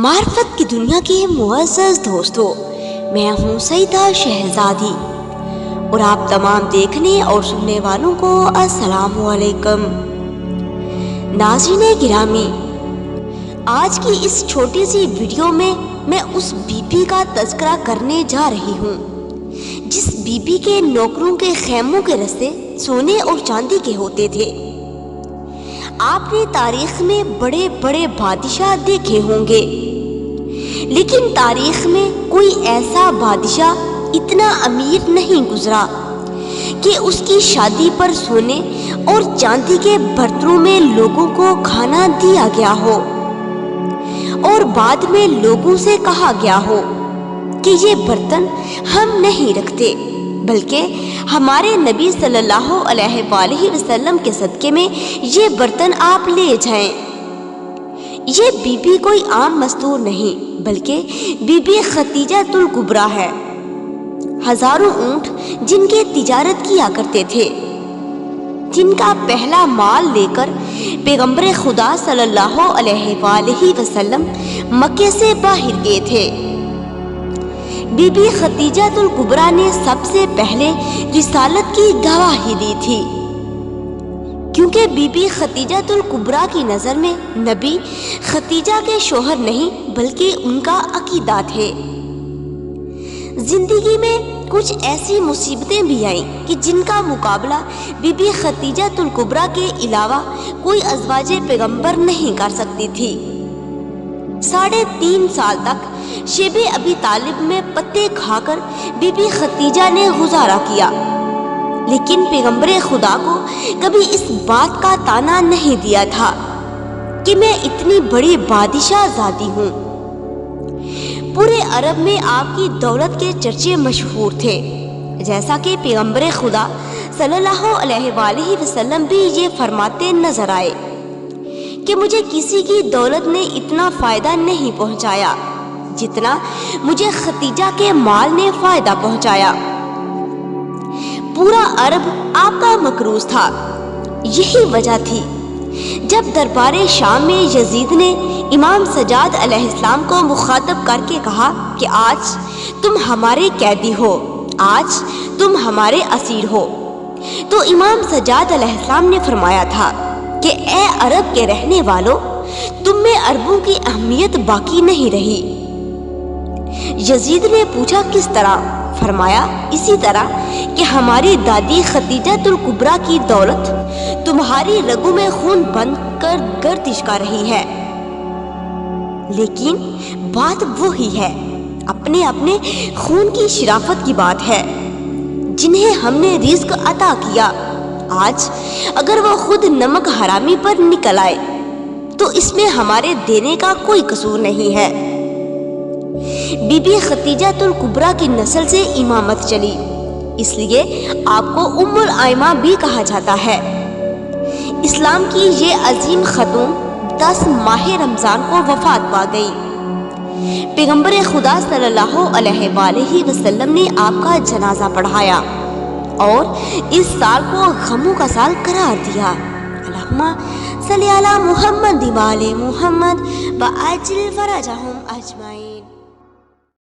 معرفت کی دنیا کے معزز دوستو، میں ہوں سیدہ شہزادی اور آپ تمام دیکھنے اور سننے والوں کو السلام علیکم۔ ناظرین گرامی، آج کی اس چھوٹی سی ویڈیو میں اس بی بی کا تذکرہ کرنے جا رہی ہوں جس بی بی کے نوکروں کے خیموں کے رستے سونے اور چاندی کے ہوتے تھے۔ آپ نے تاریخ میں بڑے بڑے بادشاہ دیکھے ہوں گے، لیکن تاریخ میں کوئی ایسا بادشاہ اتنا امیر نہیں گزرا کہ اس کی شادی پر سونے اور چاندی کے برتنوں میں لوگوں کو کھانا دیا گیا ہو اور بعد میں لوگوں سے کہا گیا ہو کہ یہ برتن ہم نہیں رکھتے، بلکہ ہمارے نبی صلی اللہ علیہ وآلہ وسلم کے صدقے میں یہ برتن آپ لے جائیں۔ یہ بی بی کوئی عام مستور نہیں، بلکہ بی بی خدیجہ الکبریٰ ہے۔ ہزاروں اونٹ جن کے تجارت کیا کرتے تھے، جن کا پہلا مال لے کر پیغمبر خدا صلی اللہ علیہ وآلہ وسلم مکے سے باہر گئے تھے۔ بی بی خدیجہ الکبریٰ نے سب سے پہلے رسالت کی گواہی دی تھی، کیونکہ بی بی خدیجہ الکبریٰ کی نظر میں نبی خدیجہ کے شوہر نہیں بلکہ ان کا عقیدہ تھے۔ زندگی میں کچھ ایسی مصیبتیں بھی آئیں کہ جن کا مقابلہ بی بی خدیجہ الکبریٰ کے علاوہ کوئی ازواج پیغمبر نہیں کر سکتی تھی۔ 3.5 سال تک شیب ابی طالب میں پتے کھا کر بی بی خدیجہ نے گزارا کیا، لیکن پیغمبر خدا کو کبھی اس بات کا تانا نہیں دیا تھا کہ میں اتنی بڑی بادشاہ زادی ہوں۔ پورے عرب میں آپ کی دولت کے چرچے مشہور تھے، جیسا کہ پیغمبر خدا صلی اللہ علیہ وآلہ وسلم بھی یہ فرماتے نظر آئے کہ مجھے کسی کی دولت نے اتنا فائدہ نہیں پہنچایا جتنا مجھے خدیجہ کے مال نے فائدہ پہنچایا۔ پورا عرب آپ کا مکروز تھا۔ یہی وجہ تھی جب دربار شام میں یزید نے امام سجاد علیہ السلام کو مخاطب کر کے کہا کہ آج تم ہمارے قیدی ہو، آج تم ہمارے اسیر ہو، تو امام سجاد علیہ السلام نے فرمایا تھا کہ اے عرب کے رہنے والوں، تم میں عربوں کی اہمیت باقی نہیں رہی۔ یزید نے پوچھا کس طرح؟ فرمایا اسی طرح کہ ہماری دادی خدیجہ الکبریٰ کی دولت تمہاری رگوں میں خون بند کر گردش کر رہی ہے۔ لیکن بات وہی ہے، اپنے اپنے خون کی شرافت کی بات ہے۔ جنہیں ہم نے رزق عطا کیا، آج اگر وہ خود نمک حرامی پر نکل آئے تو اس میں ہمارے دینے کا کوئی قصور نہیں ہے۔ بی بی خدیجہ الکبریٰ کی نسل سے امامت چلی، اس لیے آپ کو ام الائمہ بھی کہا جاتا ہے۔ اسلام کی یہ عظیم خاتون 10 ماہ رمضان کو وفات پا گئی۔ پیغمبر خدا صلی اللہ علیہ وآلہ وسلم نے آپ کا جنازہ پڑھایا اور اس سال کو غموں کا سال قرار دیا۔ اللہم صلی علی محمد وآل محمد وعجل فرجہم اجمعین۔